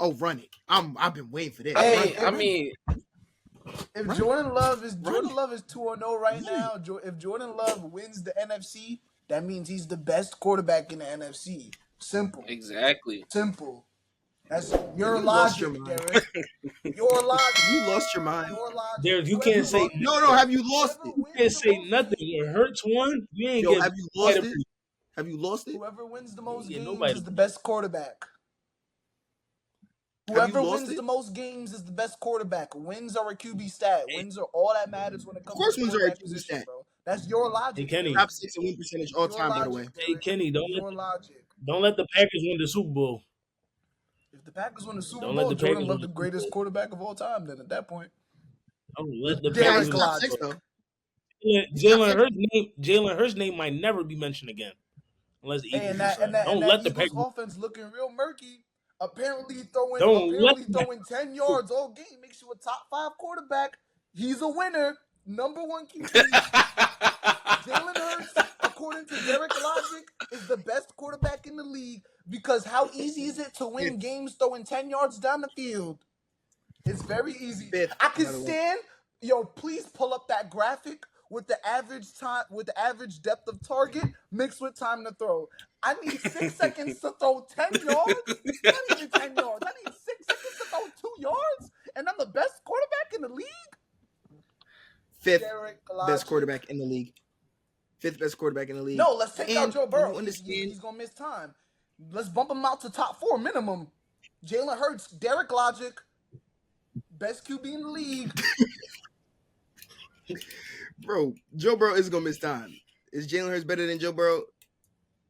Oh, run it. I've been waiting for this. If Jordan Love is 2-0 right now, if Jordan Love wins the NFC, that means he's the best quarterback in the NFC. Simple. Exactly. Simple. That's your logic, Derrick. Your logic. You lost your mind. Your logic. Derrick, you can't say no. Have you lost it? You can't say nothing. When Hurts won, you ain't get. Have you lost it? Have you lost it? Whoever wins the most games is the best quarterback. Whoever wins the most games is the best quarterback. Wins are a QB stat. Wins are all that matters when it comes to the quarterback position, bro. That's your logic. Hey, Kenny. Top 6 win percentage all time, by the way. Hey, Kenny, don't let the Packers win the Super Bowl. If the Packers win the Super Bowl, Jordan Love the greatest quarterback of all time. Then at that point, don't let the Packers win the Super Bowl. Jalen Hurts' name might never be mentioned again, unless the Eagles. Don't let the Packers offense looking real murky. Apparently throwing 10 yards all game makes you a top 5 quarterback. He's a winner. Number 1 QB. Jalen Hurts, according to Derrick logic, is the best quarterback in the league because how easy is it to win games throwing 10 yards down the field? It's very easy. I can stand. Yo, please pull up that graphic with the average time, with the average depth of target mixed with time to throw. I need 6 seconds to throw 10 yards. Not even 10 yards. I need 6 seconds to throw 2 yards, and I'm the best quarterback in the league. 5th best quarterback in the league. 5th best quarterback in the league. No, let's take out Joe Burrow. He's gonna miss time. Let's bump him out to top 4 minimum. Jalen Hurts, Derrick logic, best QB in the league. Bro, Joe Burrow is gonna miss time. Is Jalen Hurts better than Joe Burrow?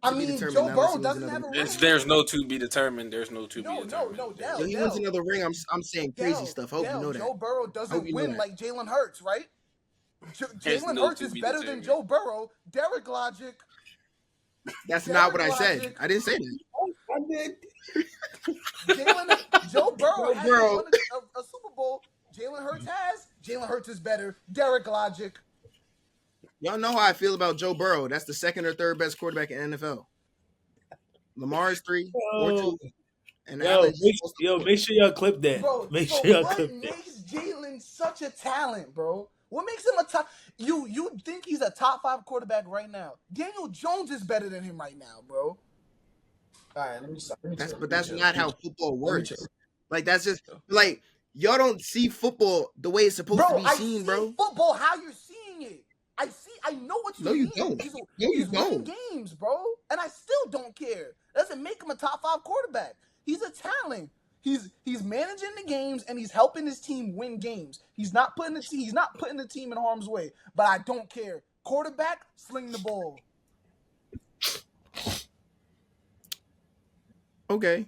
I mean, Joe Burrow doesn't have a ring. There's no to be determined. There's no to be determined. No, Dell. He wins another ring. I'm saying crazy stuff. Hope you know that. Joe Burrow doesn't win like Jalen Hurts, right? Jalen Hurts is better than Joe Burrow. Derrick logic. That's not what I said. I didn't say that. I did. Joe Burrow has won a Super Bowl. Jalen Hurts has. Jalen Hurts is better. Derrick logic. Y'all know how I feel about Joe Burrow. That's the 2nd or 3rd best quarterback in NFL. Lamar is 3 or 2. And make sure y'all clip that. Bro, make sure y'all clip that. What makes Jalen such a talent, bro? What makes him a top? You think he's a top 5 quarterback right now? Daniel Jones is better than him right now, bro. All right, let me stop. But that's not how football works. Like that's just like y'all don't see football the way it's supposed to be seen, bro. Football, how you're seeing it. I know what you mean. You don't. He's winning games, bro. And I still don't care. Doesn't make him a top 5 quarterback. He's a talent. He's managing the games and he's helping his team win games. He's not putting the team in harm's way. But I don't care. Quarterback, sling the ball. Okay.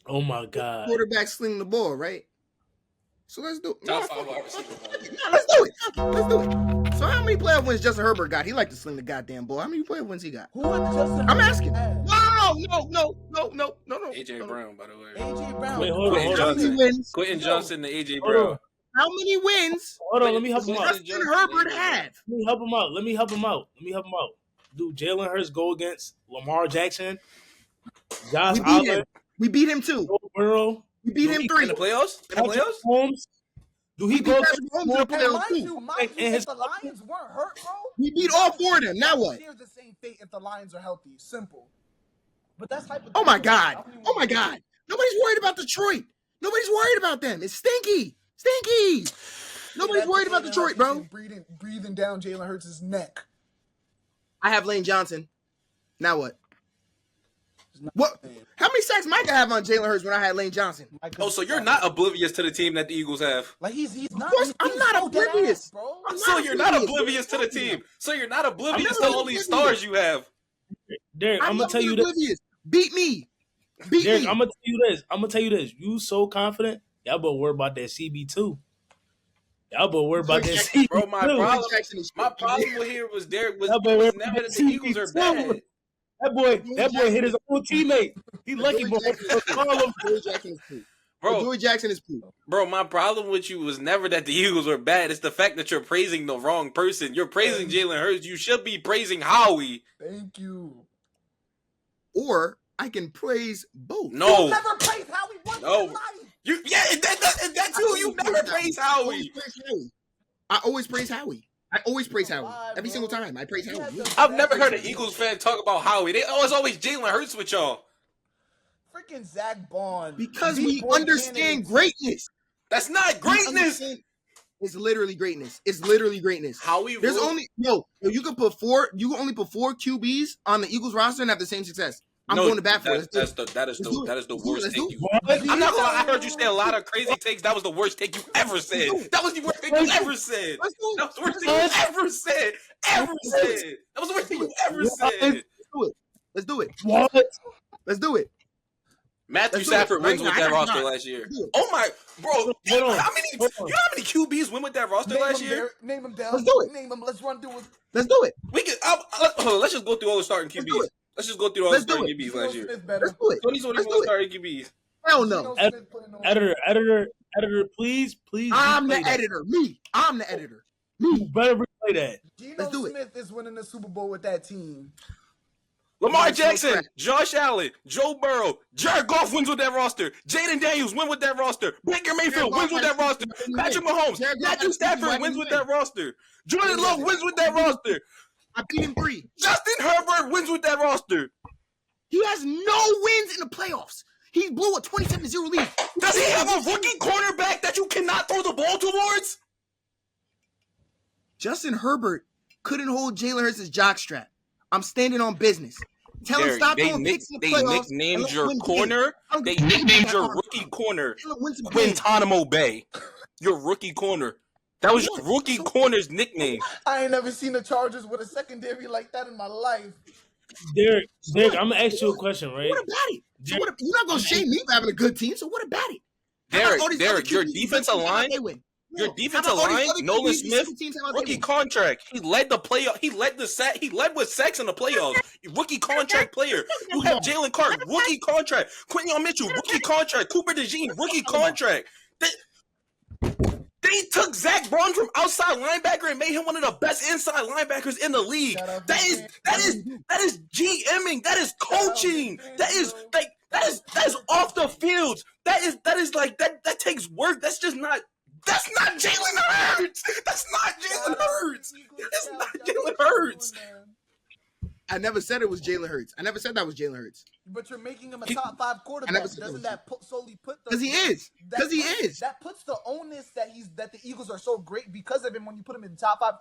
Oh my God. Quarterback sling the ball, right? So let's do it. Top 5 wide receiver. Let's do it. Let's do it. So how many playoff wins Justin Herbert got? He liked to sling the goddamn ball. How many playoff wins he got? Who would Justin I'm asking. No. AJ Brown, by the way. AJ Brown. Wait, hold on. How many wins? Quentin Johnson to AJ Brown. How many wins? Hold on, let me help him out. Justin Herbert have. Let me help him out. Do Jalen Hurts go against Lamar Jackson? Josh Allen? We beat him too. Joe Burrow? We beat him 3 in the playoffs. Holmes? Do he go against Mind you, if the Lions weren't hurt, bro, we beat all 4 of them. Now what? Share the same fate if the Lions are healthy. Simple. But that's hypothetical. Oh my God. Nobody's worried about Detroit. Nobody's worried about them. It's stinky. Nobody's worried about Detroit, bro. Breathing down Jalen Hurts' neck. I have Lane Johnson. Now what? What? How many sacks Micah have on Jalen Hurts when I had Lane Johnson? Oh, so you're not oblivious to the team that the Eagles have? Like he's not. Of course, I'm not oblivious, bro. So you're not oblivious to the team. So you're not oblivious to all these stars you have. Derrick, I'm gonna tell you this. Beat me. Derrick, I'm gonna tell you this. You so confident. Y'all better worry about that CB2. Y'all better worry about that CB2. Bro, my problem here was Derrick was never that the Eagles are bad. That boy hit his own teammate. He lucky, boy. Joey Jackson is cool. Bro, my problem with you was never that the Eagles were bad. It's the fact that you're praising the wrong person. You're praising Jalen Hurts. You should be praising Howie. Thank you. Or I can praise both. No. You never praised Howie once in life. That too. You never praise Howie. I always praise Howie. Every single time. I praise Howie. I've never heard an Eagles fan talk about Howie. It's always Jalen Hurts with y'all. Freaking Zach Bond. Because we understand greatness. That's not greatness. It's literally greatness. Howie. There's only you can only put four QBs on the Eagles roster and have the same success. I'm going to bat for it. That is the worst take you. I'm not gonna lie. I heard you say a lot of crazy takes. That was the worst take you ever said. That was the worst thing you ever said. That was the worst thing you ever said. That was the worst thing you ever said. Let's do it. What? Let's do it. Matthew Stafford wins with that roster last year. Oh my, bro! You know how many QBs win with that roster last year? Name them, Dell. Let's do it. Name them. Let's run through it. Let's do it. We can. Let's just go through all the starting QBs. Let's just go through all the starting QBs last year. Let's do it. 2021 starting QBs. Hell no. Editor, please. I'm the editor. I'm the editor. You better replay that. Geno Smith is winning the Super Bowl with that team. Lamar Jackson, Josh Allen, Joe Burrow, Jared Goff wins with that roster. Jaden Daniels wins with that roster. Baker Mayfield wins with that roster. Patrick Mahomes, Matthew Stafford wins with that roster. Jordan Love wins with that roster. I beat him 3. Justin Herbert wins with that roster. He has no wins in the playoffs. He blew a 27-0 lead. Does he have a rookie cornerback that you cannot throw the ball towards? Justin Herbert couldn't hold Jalen Hurts' jockstrap. I'm standing on business. Tell him stop throwing picks in the playoffs. They nicknamed your corner. They nicknamed your rookie corner Guantanamo Bay. Your rookie corner. That was your rookie corner's nickname. I ain't never seen the Chargers with a secondary like that in my life. Derrick, I'm gonna ask you a question, right? What about it? You're not gonna shame me for having a good team. So what about it? Derrick, your defensive line. Your defensive line, Nolan Smith, rookie contract. He led the playoff. He led with sacks in the playoffs. Rookie contract player. You have Jalen Carter, rookie contract. Quinton Mitchell, rookie contract. Cooper DeJean, rookie contract. They took Zach Braun from outside linebacker and made him one of the best inside linebackers in the league. That is GMing. That is coaching. That is off the field. That takes work. That's not Jalen Hurts. That's not Jalen Hurts. That's not Jalen Hurts. I never said it was Jalen Hurts. I never said that was Jalen Hurts. But you're making him a top 5 quarterback. Doesn't that solely put the? Because he is. That puts the onus that the Eagles are so great because of him when you put him in top 5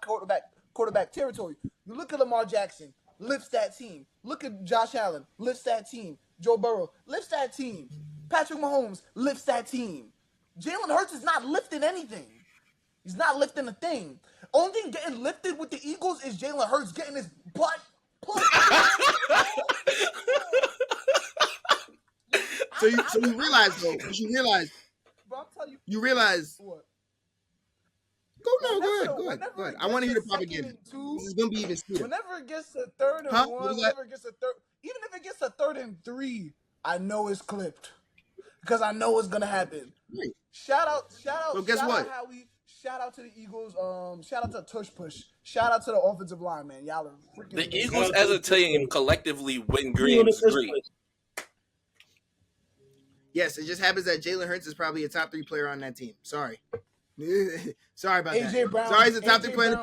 quarterback territory. You look at Lamar Jackson, lifts that team. Look at Josh Allen, lifts that team. Joe Burrow lifts that team. Patrick Mahomes lifts that team. Jalen Hurts is not lifting anything. He's not lifting a thing. Only thing getting lifted with the Eagles is Jalen Hurts getting his butt pulled. So you realize though. Bro, I'm telling you. You realize. What? Go ahead. I want to hear the propaganda. This is gonna be even sweeter. Whenever it gets to 3rd and 1, whenever it gets to even if it gets to 3rd and 3, I know it's clipped because I know it's gonna happen. Right. Shout out. So guess what? Howie. Shout out to the Eagles. Shout out to Tush Push. Shout out to the offensive line, man. Y'all are freaking. The Eagles as a team collectively win games great. Yes, it just happens that Jalen Hurts is probably a top 3 player on that team. Sorry. Sorry about AJ that. Brown, Sorry, he's a top 3 player.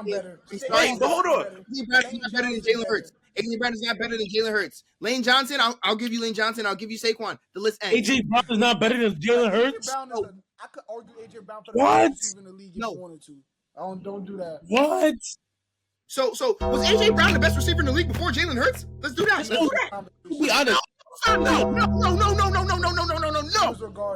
Wait, hold on. AJ Brown is not better than Jalen Hurts. AJ Brown is not better than Jalen Hurts. Lane Johnson, I'll give you Lane Johnson. I'll give you Saquon. The list ends. AJ Brown is not better than Jalen Hurts. I could argue AJ Brown for the best receiver in the league if you wanted to. Don't do that. What? So was AJ Brown the best receiver in the league before Jalen Hurts? Let's do that. To be honest. No.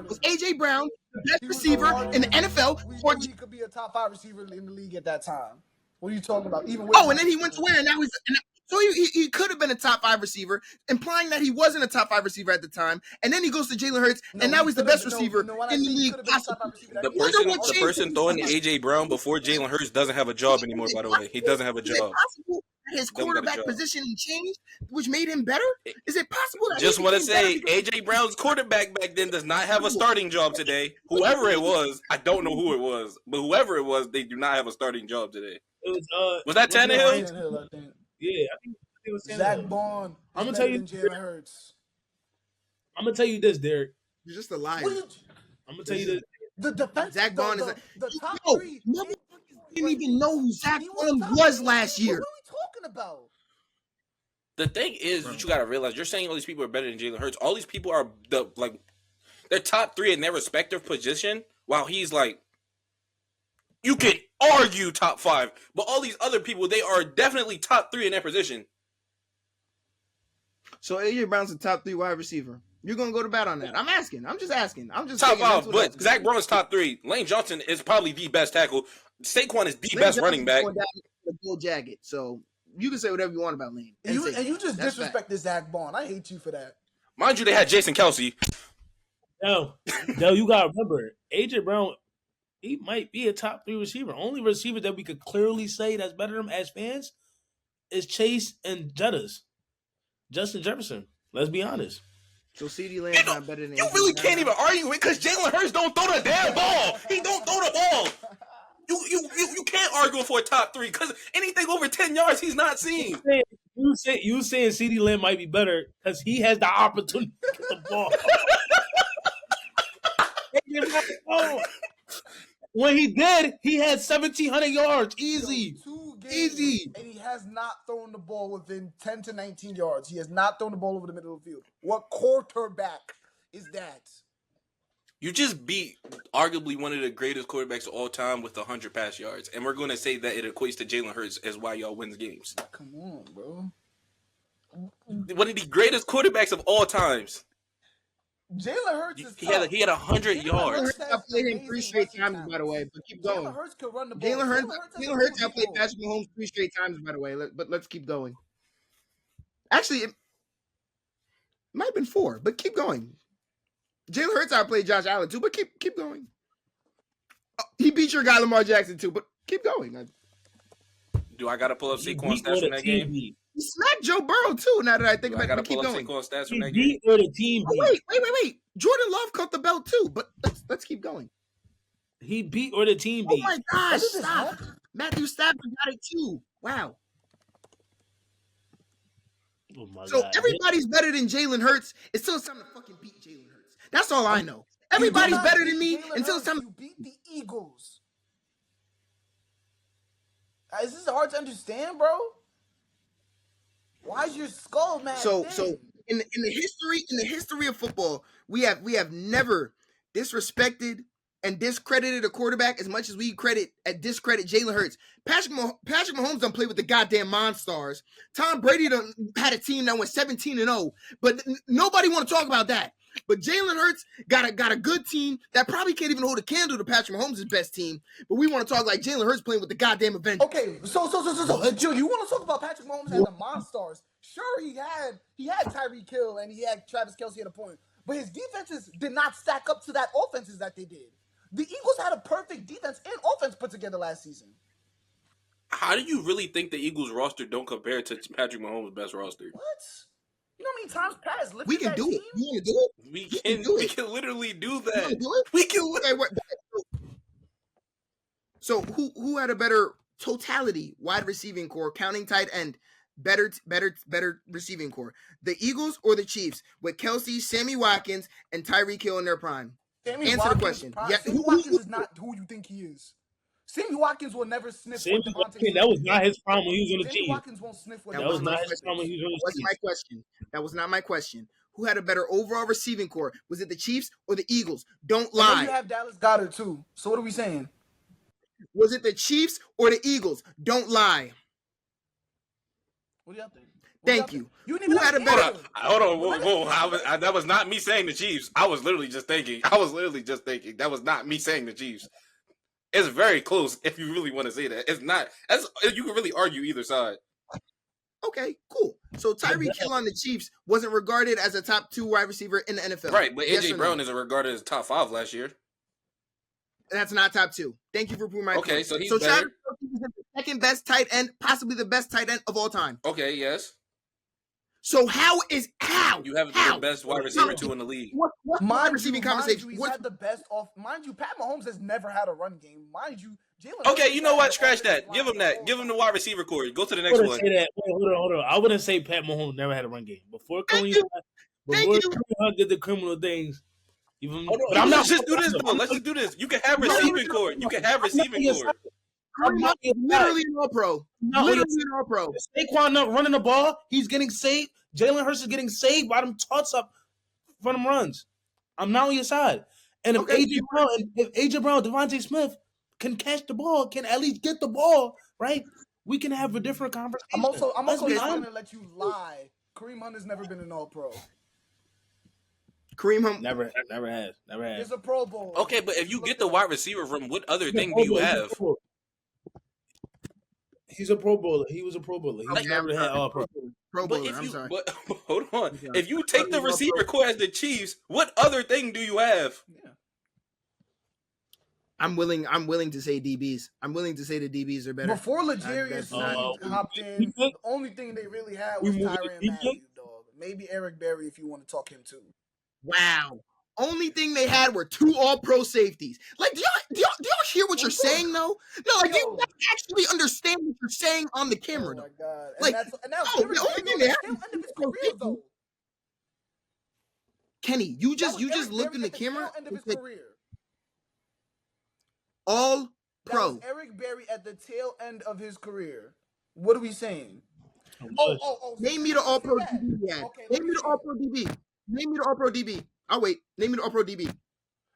Was AJ Brown the best receiver in the NFL? He could be a top 5 receiver in the league at that time. What are you talking about? Even and then he went to where? And now so he could have been a top 5 receiver, implying that he wasn't a top 5 receiver at the time. And then he goes to Jalen Hurts, and now he's the best receiver in the league. The person throwing AJ Brown before Jalen Hurts doesn't have a job anymore. By the way, he doesn't have a job. His quarterback position changed, which made him better? Is it possible? Just want to say, AJ Brown's quarterback back then does not have a starting job today. Whoever it was, I don't know who it was, but whoever it was, they do not have a starting job today. Was that Tannehill? I think. Yeah, I think it was Tannehill. Zach Bond. I'm gonna tell you. Jalen Hurts. I'm gonna tell you this, Derrick. You're just a liar. I'm gonna tell you this. The defense. Zach Bond is the top yo, three. motherfuckers didn't even know who Zach He Bond top was three. last year. What are we talking about? The thing is, what you gotta realize, you're saying all these people are better than Jalen Hurts. All these people are they're top 3 in their respective position, while he's like, you can argue top 5, but all these other people, they are definitely top 3 in their position. So AJ Brown's a top 3 wide receiver. You're gonna go to bat on that? I'm asking. I'm just asking. I'm just top 5, but Zach Brown's top 3. Lane Johnson is probably the best tackle. Saquon is the best running back. Bull jacket. So you can say whatever you want about Lane. And you just disrespected Zach Bond. I hate you for that. Mind you, they had Jason Kelsey. No, you gotta remember, AJ Brown, he might be a top 3 receiver. Only receiver that we could clearly say that's better than him as fans is Chase and Justin Jefferson. Let's be honest. So CeeDee Lamb's not better than you really can't even argue it because Jalen Hurts don't throw the damn ball. He don't throw the ball. You can't argue for a top 3 because anything over 10 yards he's not seeing. You saying CeeDee Lamb might be better because he has the opportunity to get the ball. When he did, he had 1,700 yards. Easy. 2 games, easy. And he has not thrown the ball within 10 to 19 yards. He has not thrown the ball over the middle of the field. What quarterback is that? You just beat arguably one of the greatest quarterbacks of all time with 100 pass yards. And we're going to say that it equates to Jalen Hurts as why y'all wins games. Come on, bro. One of the greatest quarterbacks of all times. Jalen Hurts is he had 100 yards. I played him 3 straight times, by the way. But keep going. Jalen Hurts can run the ball. Jalen Hurts I played Patrick Mahomes 3 straight times, by the way. But let's keep going. Actually, it might have been 4, but keep going. Jalen Hurts I played Josh Allen too, but keep going. He beat your guy Lamar Jackson too, but keep going. Do I gotta pull up Saquon stats from that game? He smacked Joe Burrow too. Now that I think about it, I gotta keep pull up going. Saquon stats from that game. Or the team beat. Wait. Jordan Love caught the belt too, but let's keep going. He beat or the team beat. Oh my gosh! Stop. Matthew Stafford got it too. Wow. Oh my so God. Everybody's better than Jalen Hurts. It's still time to fucking beat Jalen Hurts. That's all I know. Everybody's better than me until it's time. You beat the Eagles. Is this hard to understand, bro? Why is your skull mad? So in the history of football, we have never disrespected and discredited a quarterback as much as we discredit Jalen Hurts. Patrick Mahomes done play with the goddamn Monstars. Tom Brady done had a team that went 17-0, but nobody want to talk about that. But Jalen Hurts got a good team that probably can't even hold a candle to Patrick Mahomes' best team. But we want to talk like Jalen Hurts playing with the goddamn Avengers. Okay, so Joe, you want to talk about Patrick Mahomes and the Monstars? Sure, he had Tyreek Hill and he had Travis Kelce at a point, but his defenses did not stack up to that offenses that they did. The Eagles had a perfect defense and offense put together last season. How do you really think the Eagles roster don't compare to Patrick Mahomes' best roster? What? You know how many times Pat lifted we can that do team? it. You want to do it? We can literally do that. Do it? We can. So who had a better totality wide receiving core, counting tight end, better receiving core? The Eagles or the Chiefs with Kelce, Sammy Watkins, and Tyreek Hill in their prime? Answer the question. Yeah, Sammy Watkins is not who you think he is. Sammy Watkins will never sniff. That was not his prime when he was on the Chiefs. Sammy Watkins won't sniff. That was not his prime when he was on the Chiefs. What's my question? That was not my question. Who had a better overall receiving core? Was it the Chiefs or the Eagles? Don't lie. And then you have Dallas Goedert too. So what are we saying? Was it the Chiefs or the Eagles? Don't lie. What do y'all think? Thank you. You didn't even had a better. Hold on. Whoa. That was not me saying the Chiefs. I was literally just thinking. That was not me saying the Chiefs. It's very close if you really want to say that. It's not. You can really argue either side. Okay, cool. So Tyreek Hill on the Chiefs wasn't regarded as a top 2 wide receiver in the NFL. Right, but AJ Brown isn't regarded as top 5 last year. That's not top 2. Thank you for proving my point. Okay, so he's better. He's the second best tight end, possibly the best tight end of all time. Okay, yes. So how you have the best wide receiver 2 in the league? What wide receiving conversation? He's had the best off. Mind you, Pat Mahomes has never had a run game. Mind you, Jalen. Okay, you know what? Scratch that. Give him that. Give him the wide receiver core. Go to the next one. Wait, hold on. I wouldn't say Pat Mahomes never had a run game before Cunningham did the criminal things. Even, Oh, no, but I'm not. let's just do this though. Let's just do this. You can have receiving core. You can have receiving core. Kareem Hunt is literally an All-Pro. Literally an All-Pro. Saquon not running the ball. He's getting saved. Jalen Hurts is getting saved by them tots up for them runs. I'm not on your side. And if AJ Brown, Devontae Smith can catch the ball, can at least get the ball, right? We can have a different conversation. I'm also not gonna let you lie. Kareem Hunt has never been an All-Pro. Kareem Hunt never has. He's a Pro Bowl. Okay, but if you get the wide receiver from, what other thing do you have? He's a Pro Bowler. He was a Pro Bowler. He never had All-Pro. Pro Bowler. I'm sorry. But hold on. If you take the receiver core as the Chiefs, what other thing do you have? Yeah. I'm willing to say DBs. I'm willing to say the DBs are better. Before L'Jarius hopped in, the only thing they really had was Tyrann Mathieu, dog. Maybe Eric Berry if you want to talk him too. Wow. Only thing they had were 2 All-Pro safeties. Like, do y'all hear what you're saying though? No, like you don't actually understand what you're saying on the camera. Oh my god! Like, and that's the only thing they had. End of his career, though. Kenny, you just looked in the camera. End of his career. All Pro. That was Eric Berry at the tail end of his career. What are we saying? Oh! Name me the All Pro DB. Name me the All Pro DB. Name me the All Pro DB. I'll wait. Name me the All Pro DB.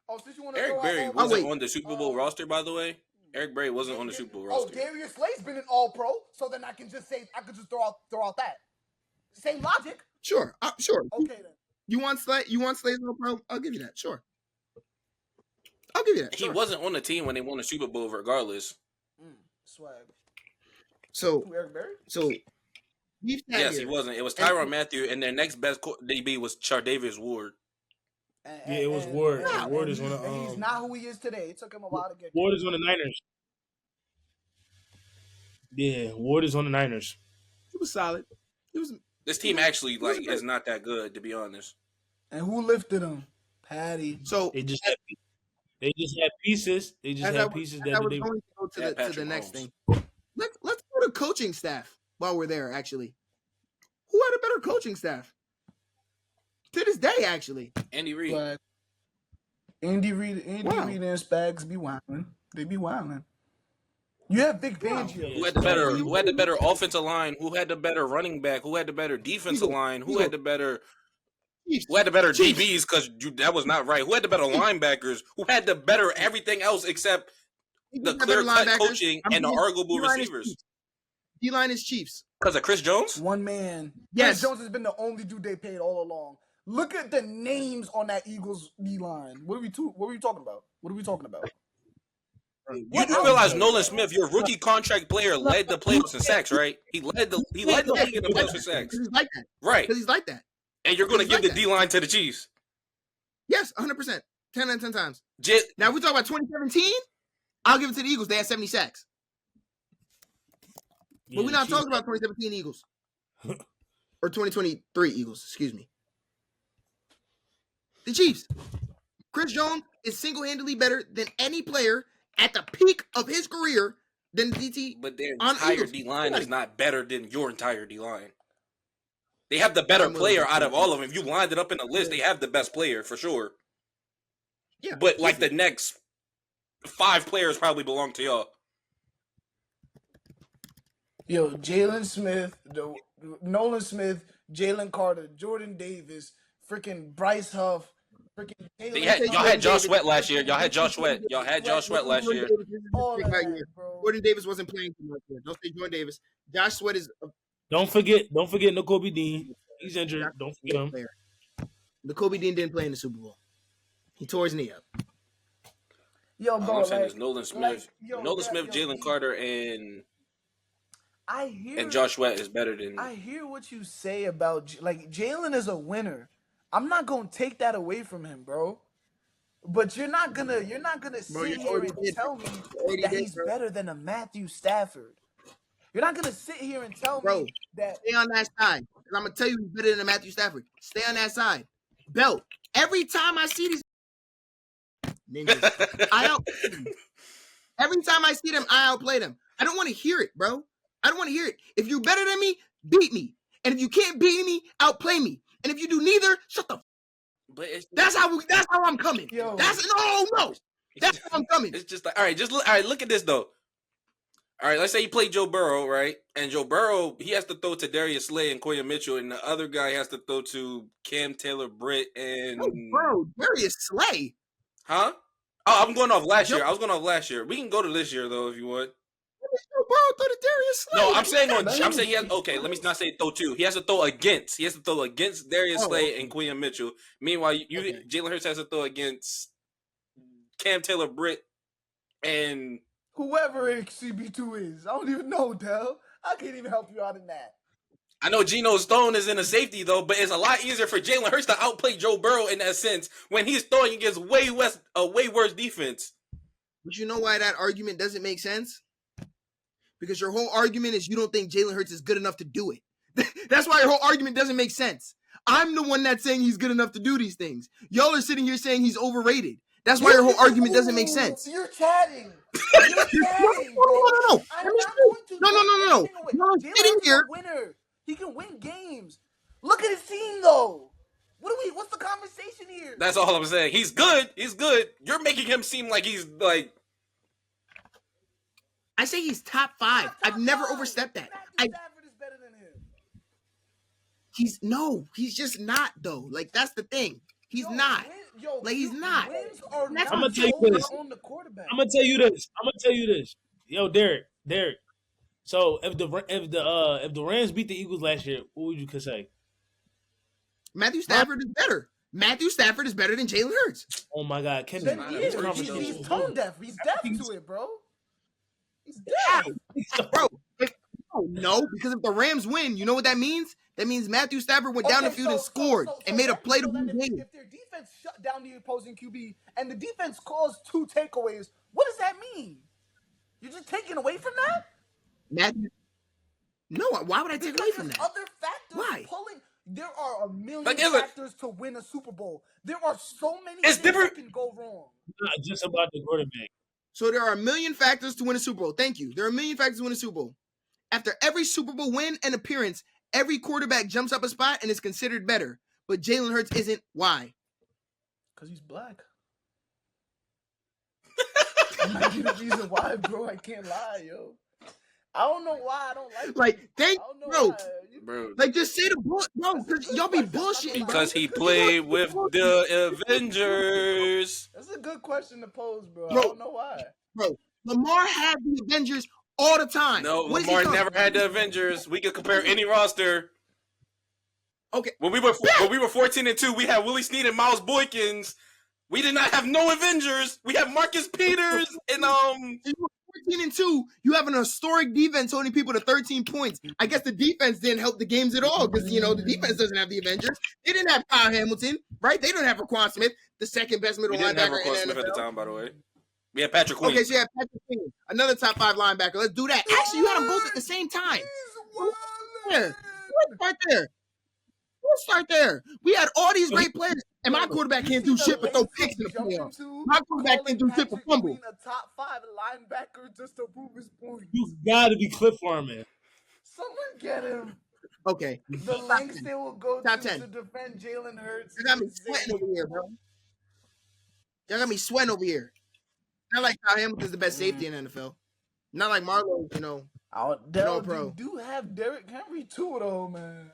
Oh, since you want to Eric Berry wasn't on the Super Bowl roster, by the way. Eric Berry wasn't on the Super Bowl roster. Oh, Darius Slay's been an All-Pro, so then I can just throw out that. Same logic. Sure. Sure. Okay then. You want Slay's All-Pro? I'll give you that. Sure. I'll give you that. He wasn't on the team when they won the Super Bowl, regardless. Swag. So Eric Berry? Yes, he wasn't. It was Tyrann Mathieu, and their next best DB was Chardavius Ward. Yeah, it was Ward. Ward is on the. He's not who he is today. It took him a while to get. Ward is on the Niners. Yeah, Ward is on the Niners. He was solid. This team actually is not that good, to be honest. And who lifted him? Patty. So they just had pieces. They just had pieces that they going to go to the next thing. Let's go to coaching staff while we're there. Actually, who had a better coaching staff? To this day, actually, Andy Reid. Andy Reid and Spags be wilding. They be wilding. You have Vic Fangio. Who had the better offensive line? Who had the better running back? Who had the better defensive line? Who had the better DBs? Because that was not right. Who had the better linebackers? Who had the better everything else except the clear-cut coaching and the arguable receivers? D-line is Chiefs. Because of Chris Jones? One man. Yes. Chris Jones has been the only dude they paid all along. Look at the names on that Eagles D-line. What are we talking about? You do realize Nolan Smith, your rookie contract player, led the playoffs in sacks, right? He led the league in the playoffs in sacks. He's like that. Right. Because he's like that. And you're going to give the D-line to the Chiefs. Yes, 100%. 10 out of 10 times. Now, if we talk about 2017, I'll give it to the Eagles. They had 70 sacks. Yeah, but we're not talking about 2017 Eagles. Or 2023 Eagles, excuse me. The Chiefs. Chris Jones is single-handedly better than any player at the peak of his career than DT. But their entire D-line is not better than your entire D-line. They have the better player out of all of them. If you lined it up in the list, they have the best player for sure. Yeah, but like the next 5 players probably belong to y'all. Yo, Jalen Smith, Nolan Smith, Jalen Carter, Jordan Davis, freaking Bryce Huff, freaking y'all had Josh Sweat last year. Y'all had Josh Sweat last year. Jordan Davis wasn't playing too much. Don't say Jordan Davis. Josh Sweat is. Don't forget N'Kobe Dean. He's injured. Don't forget him. N'Kobe Dean didn't play in the Super Bowl. He tore his knee up. Yo, bro, all I'm saying is Nolan Smith, Jalen Carter, and Josh Sweat is better than. I hear what you say about Jalen is a winner. I'm not gonna take that away from him, bro. But you're not gonna sit here and tell me that he's better than a Matthew Stafford. You're not gonna sit here and tell me that. Stay on that side. And I'm gonna tell you he's better than a Matthew Stafford. Stay on that side. Belt. Every time I see these ninjas, every time I see them, I outplay them. I don't want to hear it, bro. I don't want to hear it. If you're better than me, beat me. And if you can't beat me, outplay me. And if you do neither, shut the But That's how I'm coming. Yo. That's no. That's how I'm coming. It's just like, all right, look at this though. All right, let's say you play Joe Burrow, right? And Joe Burrow, he has to throw to Darius Slay and Quinn Mitchell, and the other guy has to throw to Cam Taylor-Britt and bro, Darius Slay. Huh? Oh, I'm going off last year. I was going off last year. We can go to this year though if you want. Bro, throw to Darius Slay. No, I'm saying he has. Okay, let me not say throw to. He has to throw against. He has to throw against Darius Slay and Quinn Mitchell. Meanwhile, Jalen Hurts has to throw against Cam Taylor-Britt and whoever CB2 is. I don't even know, Dell. I can't even help you out in that. I know Geno Stone is in a safety though, but it's a lot easier for Jalen Hurts to outplay Joe Burrow in that sense when he's throwing against way worse defense. But you know why that argument doesn't make sense? Because your whole argument is you don't think Jalen Hurts is good enough to do it. That's why your whole argument doesn't make sense. I'm the one that's saying he's good enough to do these things. Y'all are sitting here saying he's overrated. That's why your whole argument doesn't make sense. You're chatting. You're chatting. No. I'm not going to. No. Jalen Hurts is a winner. He can win games. Look at his team, though. What's the conversation here? That's all I'm saying. He's good. You're making him seem like he's like. I say he's top 5. I've never overstepped that. Matthew Stafford is better than him. He's just not though. Like that's the thing. He's not. He's not. I'm gonna tell you this. I'm gonna tell you this. Yo, Derrick. So if the Rams beat the Eagles last year, what would you say? Matthew Stafford is better. Matthew Stafford is better than Jalen Hurts. Oh my God, he's tone deaf. He's deaf to it, bro. He's deaf, bro. No, because if the Rams win, you know what that means? That means Matthew Stafford went down the field and scored and made a play to win the game. If their defense shut down the opposing QB and the defense caused 2 takeaways, what does that mean? You're just taking away from that? Matthew? No, why would I take away from that? Other factors why? There are a million factors to win a Super Bowl. There are so many things that can go wrong. Not just about the quarterback. So there are a million factors to win a Super Bowl. Thank you. There are a million factors to win a Super Bowl. After every Super Bowl win and appearance, every quarterback jumps up a spot and is considered better. But Jalen Hurts isn't. Why? Because he's black. That might be the reason why, bro. I can't lie, yo. I don't know why I don't like bro. Like, just say the bull, bro. Because y'all be bullshitting. Because he played with the Avengers. That's a good question to pose, bro. I don't know why. Bro, Lamar had the Avengers all the time. No, Lamar never had the Avengers. We could compare any roster. Okay. When we were 14-2, we had Willie Snead and Miles Boykins. We did not have no Avengers. We have Marcus Peters and 14-2, you have an historic defense holding people to 13 points. I guess the defense didn't help the games at all because, the defense doesn't have the Avengers. They didn't have Kyle Hamilton, right? They don't have Raquan Smith, the second best middle linebacker in the NFL. We didn't have Raquan Smith at the time, by the way. We had Patrick Queen. Okay, so you have Patrick Queen, another top 5 linebacker. Let's do that. Actually, you had them both at the same time. Let's start there. We had all these great players, and my quarterback can't do shit but throw picks in the playoffs. My quarterback can't do shit but fumble. A top 5 linebacker just to prove his point. You gotta be Cliff Farman. Someone get him. Okay. The lengths they will go top to 10. To defend Jalen Hurts. You got me sweating over here, bro. Y'all got me sweating over here. Not like Kyle Hamilton's the best safety in the NFL. Not like Marlowe, You do have Derrick Henry too, though, man.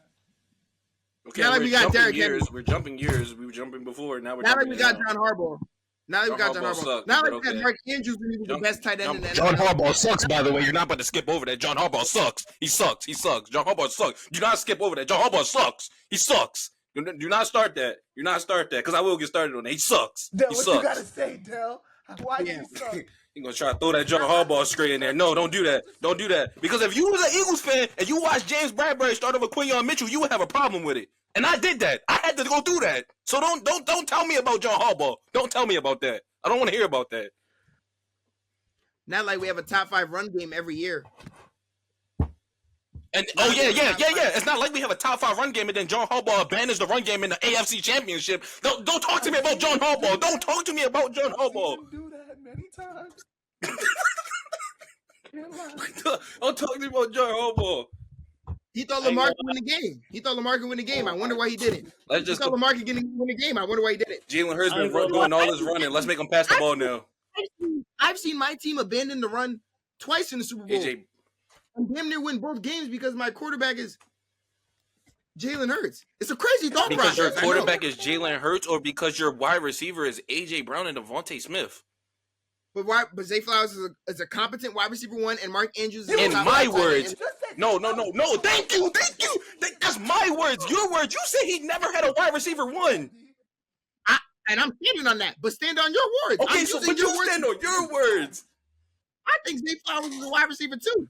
Okay, now that we got Derrick Henry. We're jumping years. We were jumping before. Now we got John Harbaugh. Now that we got John Harbaugh. Now that we got Mark Andrews, who was the best tight end in the NFL. John Harbaugh sucks, by the way. You're not about to skip over that. John Harbaugh sucks. He sucks. John Harbaugh sucks. Do not skip over that. John Harbaugh sucks. He sucks. Do not start that. Do not start that, because I will get started on that. He sucks. Dell, what you gotta say, Dell? Why you suck? You're going to try to throw that John Harbaugh straight in there. No, don't do that. Don't do that. Because if you was an Eagles fan and you watched James Bradbury start over Quinyon Mitchell, you would have a problem with it. And I did that. I had to go through that. So don't tell me about John Harbaugh. Don't tell me about that. I don't want to hear about that. Not like we have a top 5 run game every year. And yeah. It's not like we have a top 5 run game and then John Harbaugh abandons the run game in the AFC Championship. Don't talk to me about John Harbaugh. Don't talk to me about John Harbaugh. Do that many times. Don't talk to me about John Harbaugh. He thought Lamar could win the game. He thought Lamar could win the game. I wonder why he didn't. Let's He just thought Lamar could win the game. I wonder why he didn't. Jalen Hurts I ain't been gonna doing lie. all his running. Let's make him pass the ball now. I've seen my team abandon the run twice in the Super Bowl. AJ, And damn near win both games because my quarterback is Jalen Hurts. It's a crazy thought because process. your quarterback is Jalen Hurts, or because your wide receiver is AJ Brown and Devontae Smith. But why? But Zay Flowers is a competent wide receiver one, and Mark Andrews. Is In my words, Just said no. Thank you. That's my words. Your words. You said he never had a wide receiver one. And I'm standing on that. But stand on your words. Okay, I'm so using but your you words. stand on your words. I think Zay Flowers is a wide receiver too.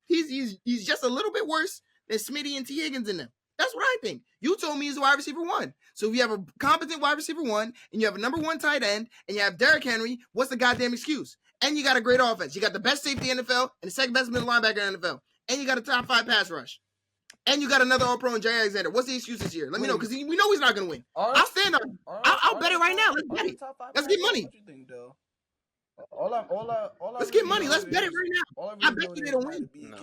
He's just a little bit worse than Smitty and T. Higgins in them. That's what I think. You told me he's a wide receiver one. So if you have a competent wide receiver one, and you have a number one tight end, and you have Derrick Henry, what's the goddamn excuse? And you got a great offense. You got the best safety in the NFL and the second best middle linebacker in the NFL. And you got a top 5 pass rush. And you got another All-Pro in Jay Alexander. What's the excuse this year? Let me know, because we know he's not going to win. I'll stand on it. I'll bet it right now. Let's bet it. Let's get money. What you think, Dell? Let's get money. Let's bet it right now. I bet you they don't win. No.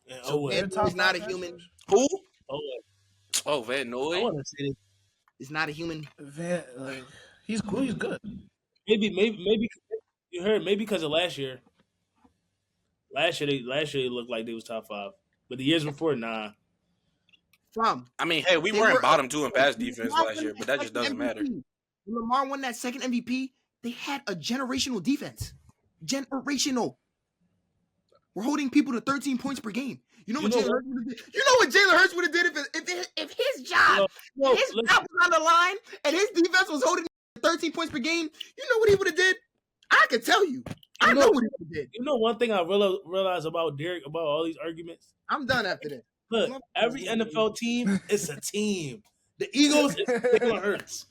Yeah, He's not a human. Who? Oh, Van I Noy. want to say this. He's not a human. He's cool. He's good. Maybe you heard maybe because of last year. Last year they looked like they was top 5, but the years before, nah. I mean, hey, we weren't bottom 2 in pass defense last year, but that just doesn't matter. When Lamar won that second MVP, they had a generational defense. Generational. We're holding people to 13 points per game. You know what Jalen Hurts would have did? You know what Jalen Hurts would have did if his job was on the line and his defense was holding 13 points per game? You know what he would have did? I could tell you. I know what he would have did. You know one thing I realized about Derrick, about all these arguments? I'm done after this. Look, every NFL team is a team. The Eagles is Jalen Hurts.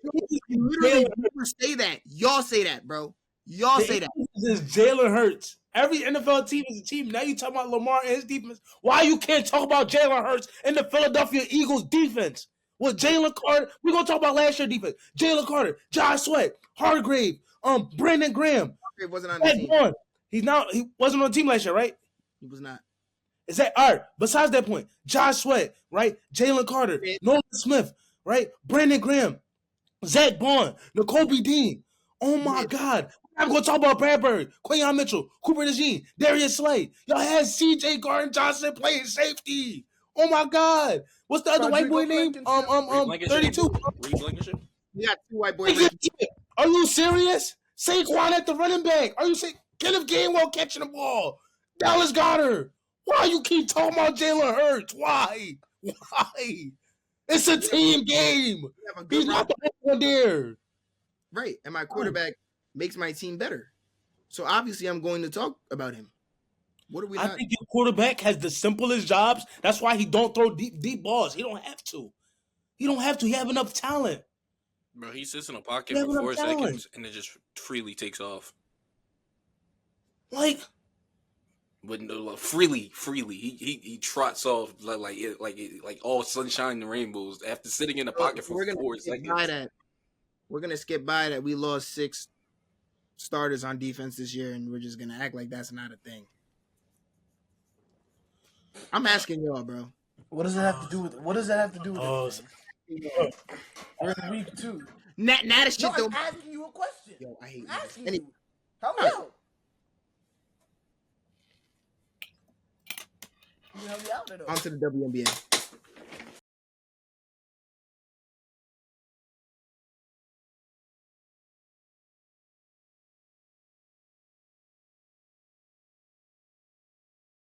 You literally never say that. Y'all say that, bro. Y'all say that. This is Jalen Hurts. Every NFL team is a team. Now you talking about Lamar and his defense. Why you can't talk about Jalen Hurts and the Philadelphia Eagles defense? With Jalen Carter, we're gonna talk about last year's defense. Jalen Carter, Josh Sweat, Hargrave, Brandon Graham. He wasn't on the team. He wasn't on the team last year, right? He was not. Is that all right? Besides that point, Josh Sweat, right? Jalen Carter, Nolan Smith, right? Brandon Graham, Zach Bond, N'Kobe Dean. Oh my God. I'm going to talk about Bradbury, Quayon Mitchell, Cooper DeJean, Darius Slay. Y'all had C.J. Garden Johnson playing safety. Oh my God. What's the other white boy name? 32. We got 2 white boys. Are you serious? Saquon at the running back. Are you saying Kenneth Gainwell catching the ball? Dallas Goedert. Why you keep talking about Jalen Hurts? Why? It's a team game. He's not the one there. Right. And my quarterback makes my team better. So obviously I'm going to talk about him. What are we I think your quarterback has the simplest jobs. That's why he don't throw deep balls. He don't have to. He have enough talent. Bro, he sits in a pocket for 4 seconds and it just freely takes off. Like, but no, freely. He trots off like all sunshine and rainbows after sitting in the pocket for 4 seconds. We're gonna skip by that. We lost 6 starters on defense this year, and we're just gonna act like that's not a thing. I'm asking y'all, bro. What does that have to do with it? What does that have to do with it? We're in week 2. Nah, that shit I'm asking you a question. Yo, I hate asking you. you. Help me out. You help me out there, though. On to the WNBA.